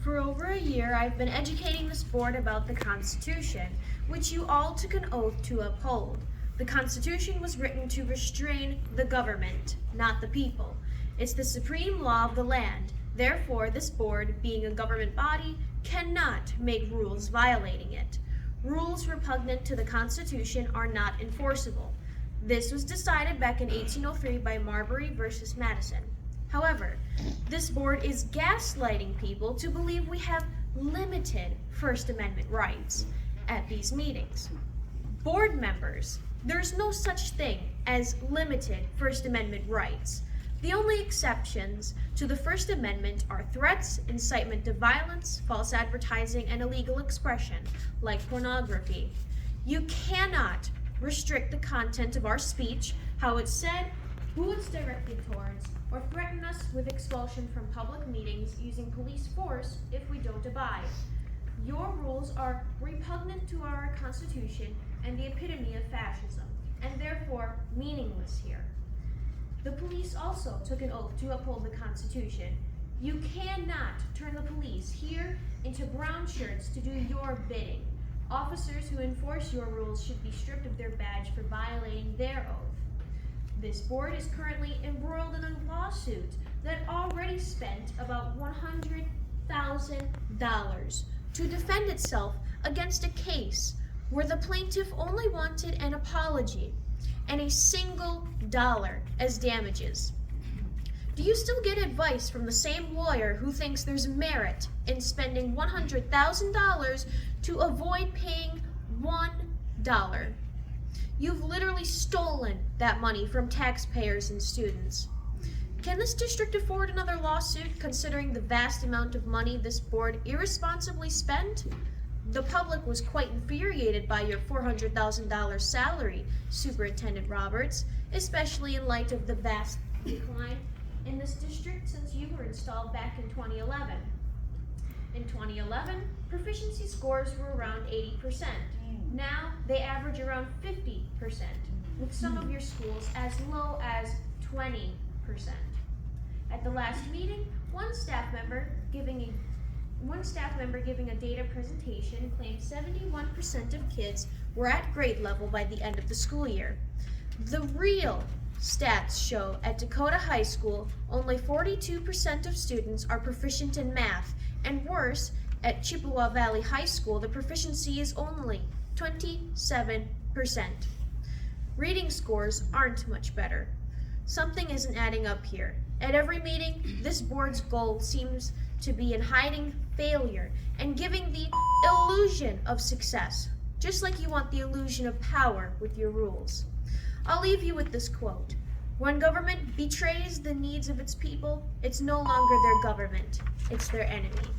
For over a year, I've been educating this board about the Constitution, which you all took an oath to uphold. The Constitution was written to restrain the government, not the people. It's the supreme law of the land. Therefore, this board, being a government body, cannot make rules violating it. Rules repugnant to the Constitution are not enforceable. This was decided back in 1803 by Marbury versus Madison. However, this board is gaslighting people to believe we have limited First Amendment rights at these meetings. Board members, there's no such thing as limited First Amendment rights. The only exceptions to the First Amendment are threats, incitement to violence, false advertising, and illegal expression, like pornography. You cannot restrict the content of our speech, how it's said, who it's directed towards, or threaten us with expulsion from public meetings using police force if we don't abide. Your rules are repugnant to our Constitution and the epitome of fascism, and therefore meaningless here. The police also took an oath to uphold the Constitution. You cannot turn the police here into brown shirts to do your bidding. Officers who enforce your rules should be stripped of their badge for violating their oath. This board is currently embroiled in a lawsuit that already spent about $100,000 to defend itself against a case where the plaintiff only wanted an apology and a single dollar as damages. Do you still get advice from the same lawyer who thinks there's merit in spending $100,000 to avoid paying $1? You've literally stolen that money from taxpayers and students. Can this district afford another lawsuit considering the vast amount of money this board irresponsibly spent? The public was quite infuriated by your $400,000 salary, Superintendent Roberts, especially in light of the vast decline in this district since you were installed back in 2011. In 2011, proficiency scores were around 80%. Now they average around 50%, with some of your schools as low as 20%. At the last meeting, one staff member giving a data presentation claimed 71% of kids were at grade level by the end of the school year. The real stats show at Dakota High School, only 42% of students are proficient in math, and worse, at Chippewa Valley High School, the proficiency is only 27%. Reading scores aren't much better. Something isn't adding up here. At every meeting, this board's goal seems to be in hiding failure and giving the illusion of success, just like you want the illusion of power with your rules. I'll leave you with this quote. When government betrays the needs of its people, it's no longer their government, it's their enemy.